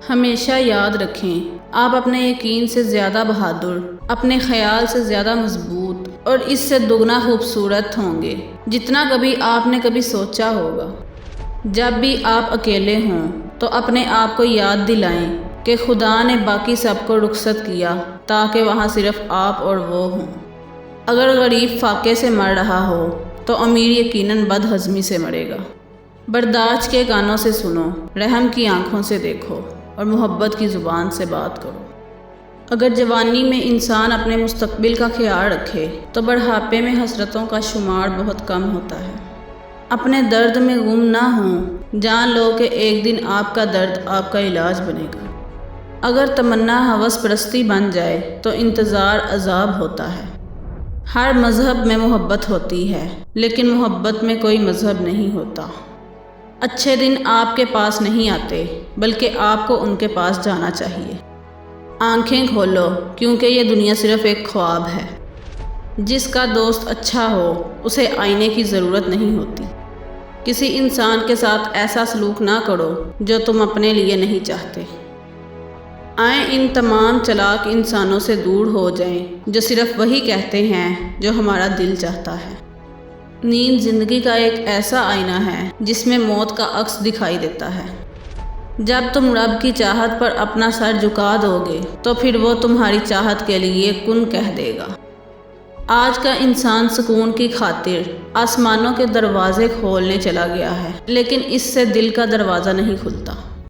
ہمیشہ یاد رکھیں، آپ اپنے یقین سے زیادہ بہادر، اپنے خیال سے زیادہ مضبوط اور اس سے دگنا خوبصورت ہوں گے جتنا کبھی آپ نے کبھی سوچا ہوگا۔ جب بھی آپ اکیلے ہوں تو اپنے آپ کو یاد دلائیں کہ خدا نے باقی سب کو رخصت کیا تاکہ وہاں صرف آپ اور وہ ہوں۔ اگر غریب فاقے سے مر رہا ہو تو امیر یقیناً بد ہضمی سے مرے گا۔ برداشت کے کانوں سے سنو، رحم کی آنکھوں سے دیکھو اور محبت کی زبان سے بات کرو۔ اگر جوانی میں انسان اپنے مستقبل کا خیال رکھے تو بڑھاپے میں حسرتوں کا شمار بہت کم ہوتا ہے۔ اپنے درد میں گم نہ ہوں، جان لو کہ ایک دن آپ کا درد آپ کا علاج بنے گا۔ اگر تمنا ہوس پرستی بن جائے تو انتظار عذاب ہوتا ہے۔ ہر مذہب میں محبت ہوتی ہے، لیکن محبت میں کوئی مذہب نہیں ہوتا۔ اچھے دن آپ کے پاس نہیں آتے، بلکہ آپ کو ان کے پاس جانا چاہیے۔ آنکھیں کھولو، کیونکہ یہ دنیا صرف ایک خواب ہے۔ جس کا دوست اچھا ہو اسے آئینے کی ضرورت نہیں ہوتی۔ کسی انسان کے ساتھ ایسا سلوک نہ کرو جو تم اپنے لیے نہیں چاہتے۔ آئیں ان تمام چالاک انسانوں سے دور ہو جائیں جو صرف وہی کہتے ہیں جو ہمارا دل چاہتا ہے۔ نیند زندگی کا ایک ایسا آئینہ ہے جس میں موت کا عکس دکھائی دیتا ہے۔ جب تم رب کی چاہت پر اپنا سر جھکا دو گے تو پھر وہ تمہاری چاہت کے لیے کن کہہ دے گا۔ آج کا انسان سکون کی خاطر آسمانوں کے دروازے کھولنے چلا گیا ہے، لیکن اس سے دل کا دروازہ نہیں کھلتا۔